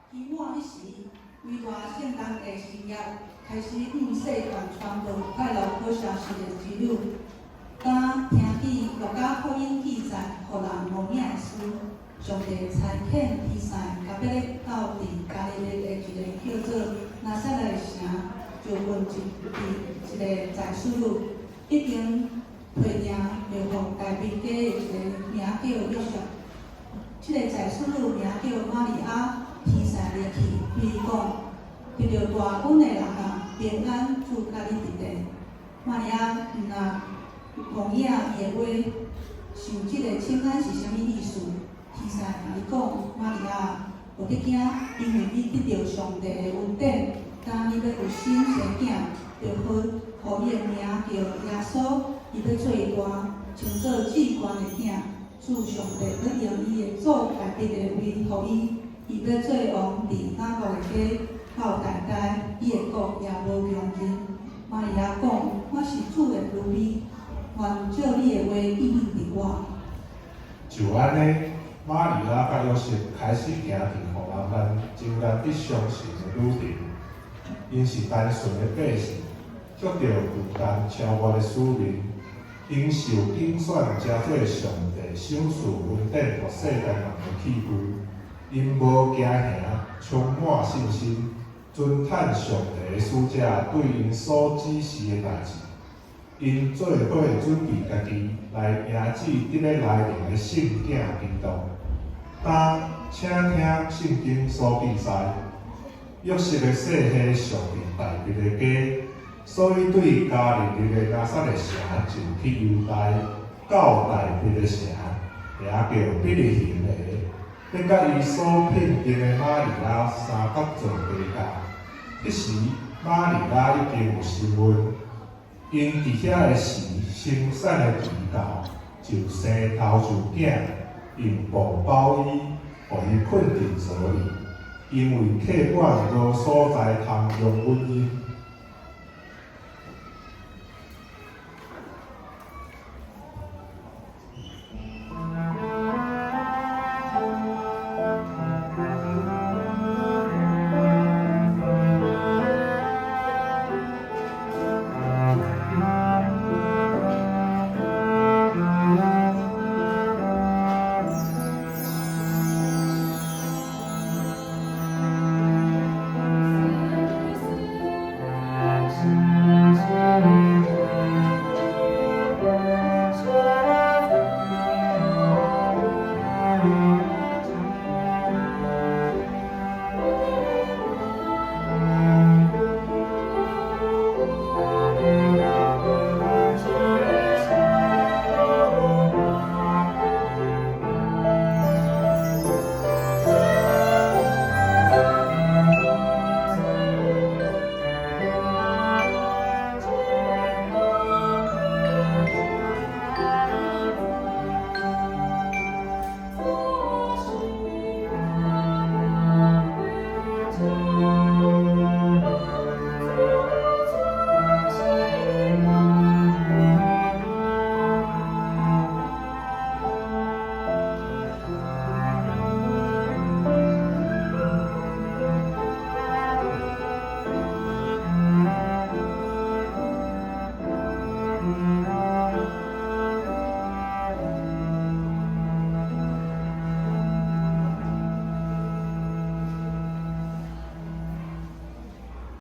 期末一时，为大圣诞的事业开始向世界传播快乐好消息的之旅。当听见乐家福音记载，互人无影的事，上帝差遣天使甲要到伫加利利的一个叫做拿撒勒的城，就问一个在士女，已经配领就互大卫家的一个名叫约瑟。这个在士女名叫玛利亚，天使入去对伊讲，得到大恩的人啊，平安住甲你伫地。玛利亚蒙影伊的话，想即个请安是啥物意思？天使甲伊讲，玛利亚，无得惊，因为你得到上帝的恩典。当你要有新生囝，就互伊的名叫耶稣，伊要做大，像做至高的囝。主上帝要用伊的做大笔的位，互伊，伊要做王伫哪国的家，到代代，伊的国也无穷尽。玛利亚讲，我是主的女儿，愿照你的话应验伫我。就安尼，玛利亚甲约瑟开始行伫互人真难得相信的旅程。因是单纯的百姓，却着巨大超越的使命。因受拣选，加做上帝赏赐恩典予世间人的器具。因无惊吓，充满信心，遵趁上帝的使者对因所指示的代志。因做伙准备家己来迎接伫咧来临的圣囝基督。当请听圣经所记载，约瑟的细岁上伫大卫的家。所以对加利利的拿撒勒城就去犹大，到大卫的城，名叫比利行的，要甲伊所聘定的玛利亚三角做陪嫁。迄时玛利亚已经有身孕，因伫遐的时生产的期到，就生头一囝，用布包伊，互伊困伫槽里，因为客馆无所在通用阮因。